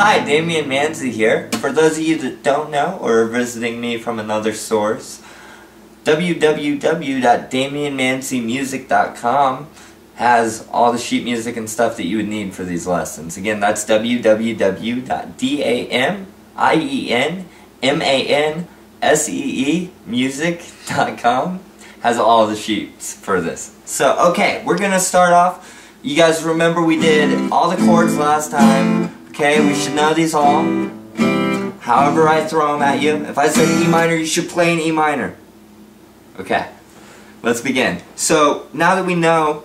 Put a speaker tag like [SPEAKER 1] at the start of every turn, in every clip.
[SPEAKER 1] Hi, Damian Manzi here. For those of you that don't know or are visiting me from another source, www.damianmanzimusic.com has all the sheet music and stuff that you would need for these lessons. Again, that's www.damianmanseemusic.com. Has all the sheets for this. So, okay, we're gonna start off. You guys remember we did all the chords last time. Okay, we should know these all. However I throw them at you. If I said E minor, you should play an E minor. Okay, let's begin. So, now that we know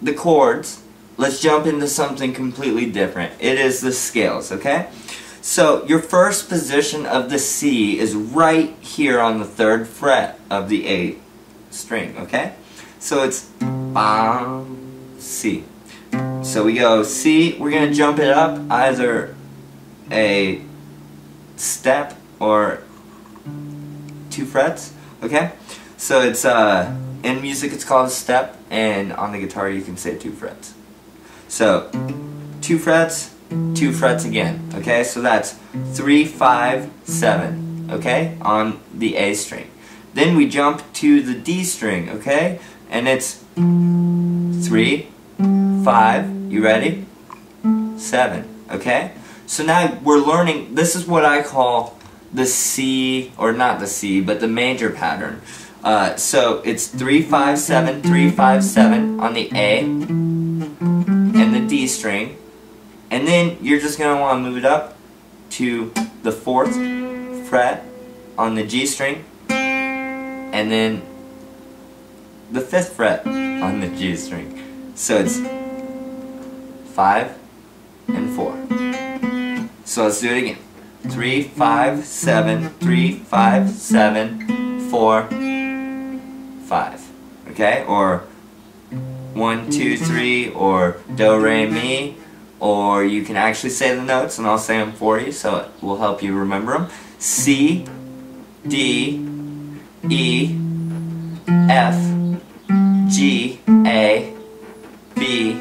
[SPEAKER 1] the chords, let's jump into something completely different. It is the scales, okay? So, your first position of the C is right here on the 3rd fret of the A string, okay? So it's C. So we go C, we're going to jump it up either a step or 2 frets, okay? So it's, in music it's called a step, and on the guitar you can say 2 frets. So, 2 frets, 2 frets again, okay? So that's 3, 5, 7, okay? On the A string. Then we jump to the D string, okay? And it's 3, 5, you ready? 7, okay? So now we're learning, this is what I call the C, or not the C, but the major pattern. So it's 3, 5, 7, 3, 5, 7 on the A and the D string. And then you're just going to want to move it up to the 4th fret on the G string. And then the 5th fret on the G string. So it's 5 and 4. So let's do it again. 3, 5, 7, 3, 5, 7, 4, 5. Okay? Or 1, 2, 3, or do, re, mi. Or you can actually say the notes and I'll say them for you so it will help you remember them. C, D, E, F, G, A, B,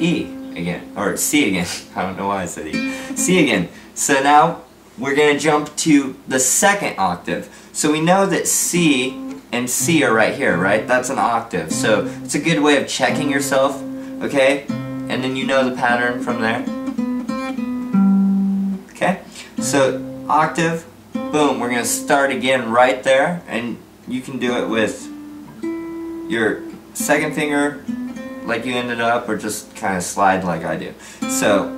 [SPEAKER 1] E again, or C again. I don't know why I said E. C again. So now we're going to jump to the 2nd octave. So we know that C and C are right here, right? That's an octave. So it's a good way of checking yourself, okay? And then you know the pattern from there. Okay? So octave, boom, we're going to start again right there, and you can do it with your 2nd finger like you ended up, or just kind of slide like I do. So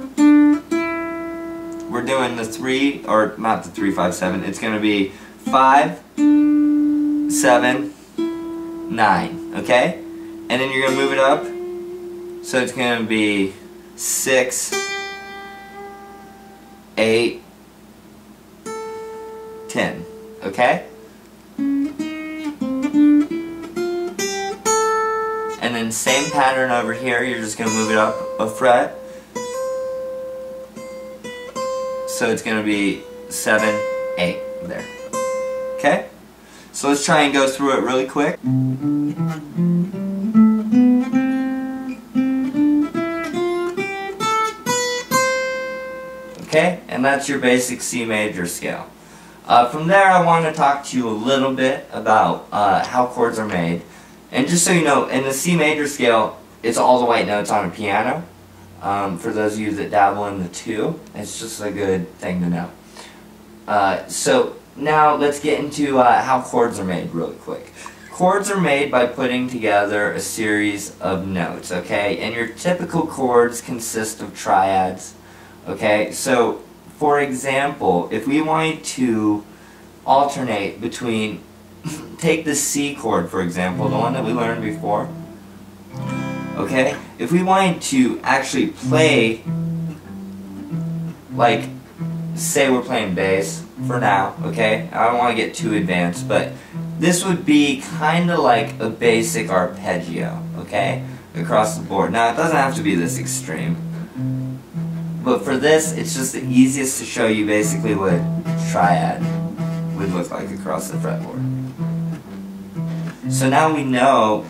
[SPEAKER 1] we're doing the 3, or not the 3, 5, 7, it's going to be 5, 7, 9, okay? And then you're going to move it up, so it's going to be 6, 8, 10, okay? And then same pattern over here, you're just going to move it up a fret. So it's going to be 7, 8 there. Okay? So let's try and go through it really quick. Okay? And that's your basic C major scale. From there I want to talk to you a little bit about how chords are made. And just so you know, in the C major scale, it's all the white notes on a piano. For those of you that dabble in the 2, it's just a good thing to know. So now let's get into how chords are made really quick. Chords are made by putting together a series of notes, okay? And your typical chords consist of triads, okay? So, for example, if we wanted to alternate between take the C chord, for example, the one that we learned before. Okay? If we wanted to actually play, like, say we're playing bass for now, okay? I don't want to get too advanced, but this would be kind of like a basic arpeggio, okay? Across the board. Now, it doesn't have to be this extreme. But for this, it's just the easiest to show you basically what triad would look like across the fretboard. So now we know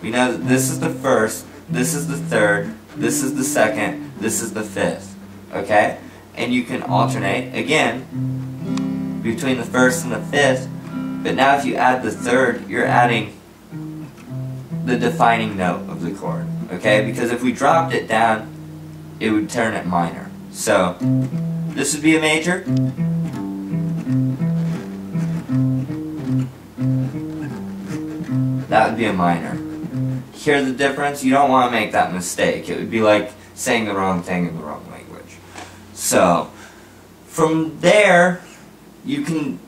[SPEAKER 1] that this is the 1st, this is the 3rd, this is the second, this is the fifth, okay? And you can alternate, again, between the first and the fifth, but now if you add the third, you're adding the defining note of the chord, okay? Because if we dropped it down, it would turn it minor. So, this would be a major. That would be a minor. Hear the difference? You don't want to make that mistake. It would be like saying the wrong thing in the wrong language. So, from there, you can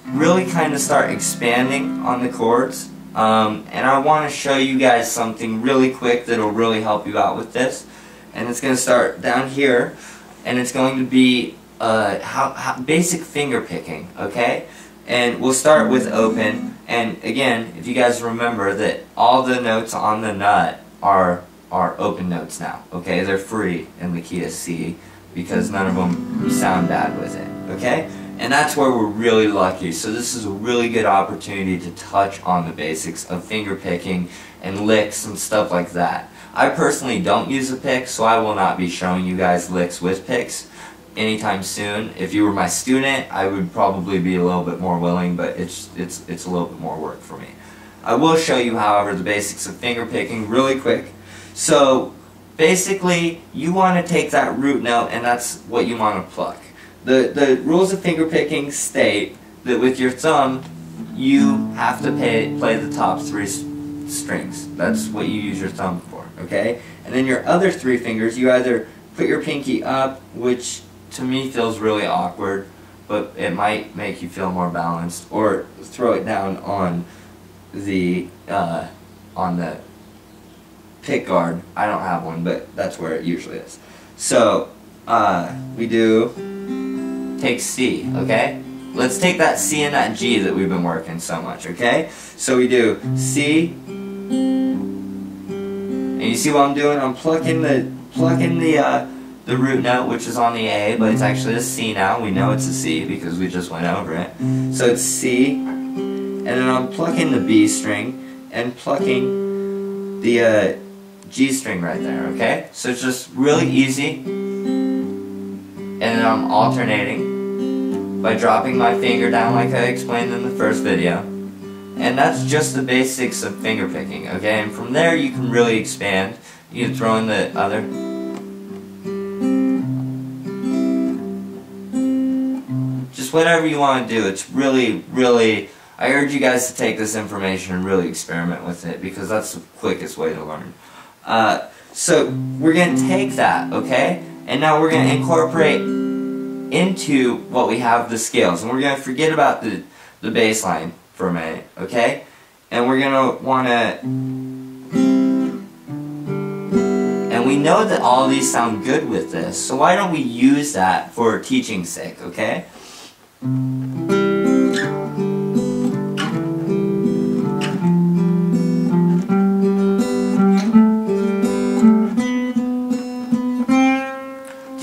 [SPEAKER 1] really kind of start expanding on the chords. And I want to show you guys something really quick that will really help you out with this. And it's going to start down here, and it's going to be basic finger picking, okay? And we'll start with open, and again, if you guys remember that all the notes on the nut are open notes now, okay? They're free in the key of C, because none of them sound bad with it, okay? And that's where we're really lucky. So this is a really good opportunity to touch on the basics of finger picking and licks and stuff like that. I personally don't use a pick, so I will not be showing you guys licks with picks anytime soon. If you were my student, I would probably be a little bit more willing, but it's a little bit more work for me. I will show you, however, the basics of finger picking really quick. So basically, you want to take that root note, and that's what you want to pluck. The rules of finger picking state that with your thumb, you have to play the top three strings. That's what you use your thumb for, okay? And then your other three fingers, you either put your pinky up, which to me feels really awkward, but it might make you feel more balanced, or throw it down on the pick guard. I don't have one, but that's where it usually is. So we do take C, okay? Let's take that C and that G that we've been working so much, okay? So we do C, and you see what I'm doing? I'm plucking the root note, which is on the A, but it's actually a C now. We know it's a C because we just went over it. So it's C, and then I'm plucking the B string and plucking the G string right there, okay? So it's just really easy. And then I'm alternating by dropping my finger down like I explained in the first video. And that's just the basics of finger picking, okay? And from there you can really expand. You can throw in the other. Just whatever you want to do. It's really, really, I urge you guys to take this information and really experiment with it, because that's the quickest way to learn. So we're going to take that, okay? And now we're going to incorporate into what we have the scales. And we're going to forget about the bass line for a minute, okay? And we're going to want to... And we know that all of these sound good with this, so why don't we use that for teaching's sake, okay? Do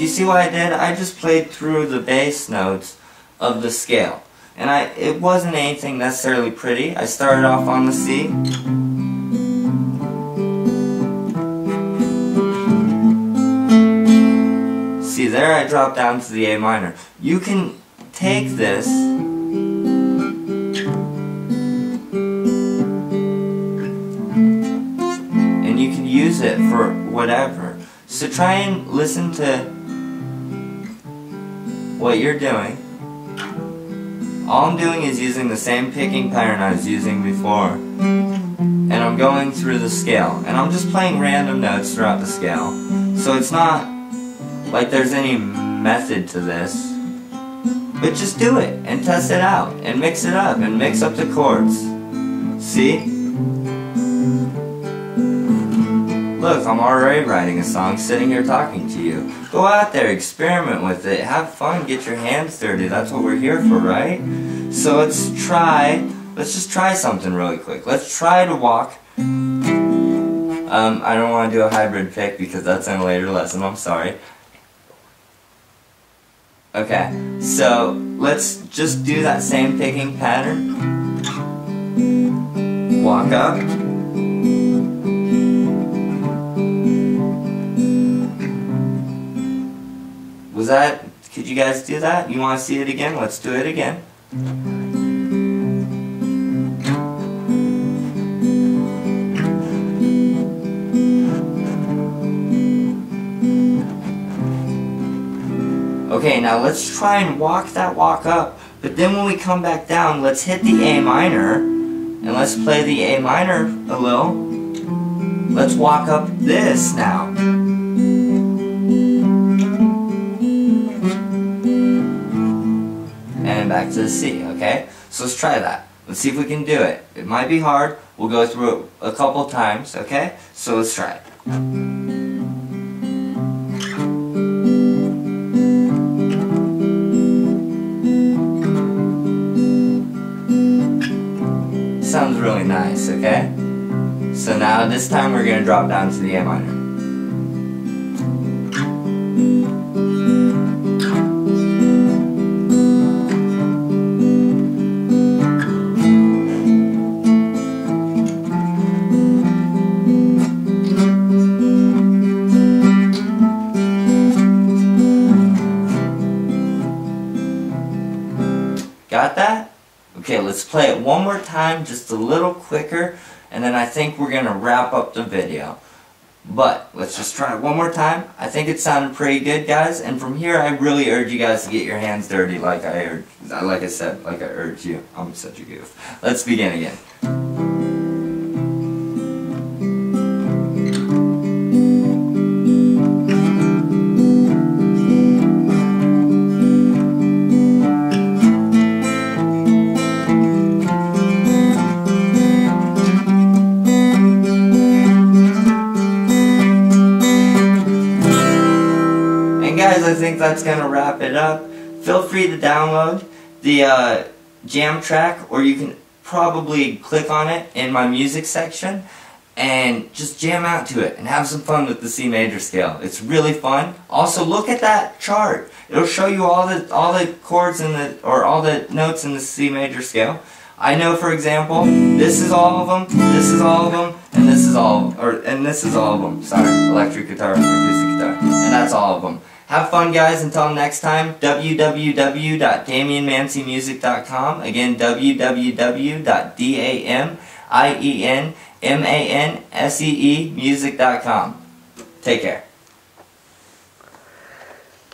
[SPEAKER 1] you see what I did? I just played through the bass notes of the scale. And it wasn't anything necessarily pretty. I started off on the C. See there, I dropped down to the A minor. You can take this and you can use it for whatever. So try and listen to what you're doing. All I'm doing is using the same picking pattern I was using before, and I'm going through the scale, and I'm just playing random notes throughout the scale. So it's not like there's any method to this, but just do it and test it out and mix it up and mix up the chords. See? Look, I'm already writing a song sitting here talking to you. Go out there, experiment with it, have fun, get your hands dirty. That's what we're here for, right? So let's just try something really quick. Let's try to walk. I don't want to do a hybrid pick because that's in a later lesson, I'm sorry. Okay, so let's just do that same picking pattern. Walk up. Was that, could you guys do that? You want to see it again? Let's do it again. Okay, now let's try and walk that walk up, but then when we come back down, let's hit the A minor, and let's play the A minor a little. Let's walk up this now. And back to the C, okay? So let's try that. Let's see if we can do it. It might be hard. We'll go through it a couple times, okay? So let's try it. Sounds really nice, okay? So now this time we're going to drop down to the A minor. Got that? Okay, let's play it one more time, just a little quicker, and then I think we're going to wrap up the video. But, let's just try it one more time. I think it sounded pretty good, guys, and from here I really urge you guys to get your hands dirty like I urge you. I'm such a goof. Let's begin again. Guys, I think that's going to wrap it up. Feel free to download the jam track, or you can probably click on it in my music section and just jam out to it and have some fun with the C major scale. It's really fun. Also, look at that chart. It'll show you all the chords in all the notes in the C major scale. I know, for example, this is all of them, this is all of them, and this is all of them. Sorry, electric guitar, acoustic guitar, and that's all of them. Have fun, guys. Until next time, www.damienmansemusic.com. Again, www.damienmansee music.com. Take care.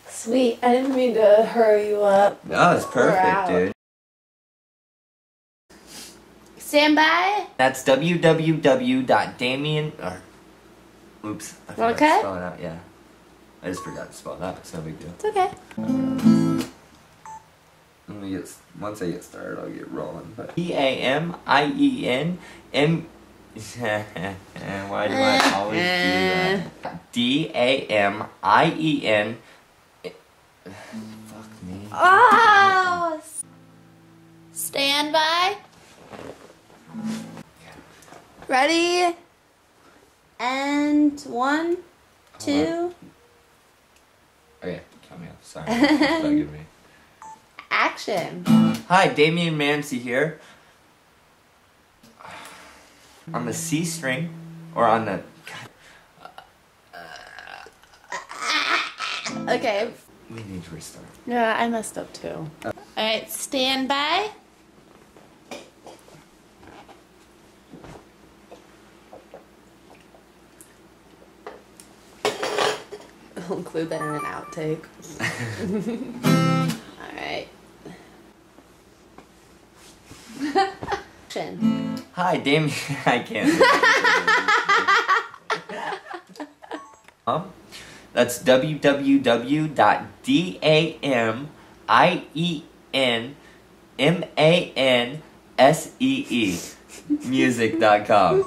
[SPEAKER 2] Sweet. I didn't mean to hurry you up.
[SPEAKER 1] No, it's perfect, dude.
[SPEAKER 2] Stand by.
[SPEAKER 1] That's www.damien. Oops. I forgot to spell it out. Yeah. I just forgot to spell that. It's no big deal.
[SPEAKER 2] It's okay.
[SPEAKER 1] Once I get started, I'll get rolling. But D-A-M-I-E-N M. Why do I always do that? D-A-M-I-E-N. Fuck me.
[SPEAKER 2] Oh! Stand by. Ready? And 1, 2.
[SPEAKER 1] Okay, count me off. Sorry. Forgive me.
[SPEAKER 2] Action.
[SPEAKER 1] Hi, Damien Mansee here. On the C string, or on the...
[SPEAKER 2] Okay.
[SPEAKER 1] We need to restart.
[SPEAKER 2] Yeah, I messed up too. Alright, stand by. I'll include that in an outtake. Alright. Action.
[SPEAKER 1] Hi, Damien. I can't. That's www.damienmansee music.com.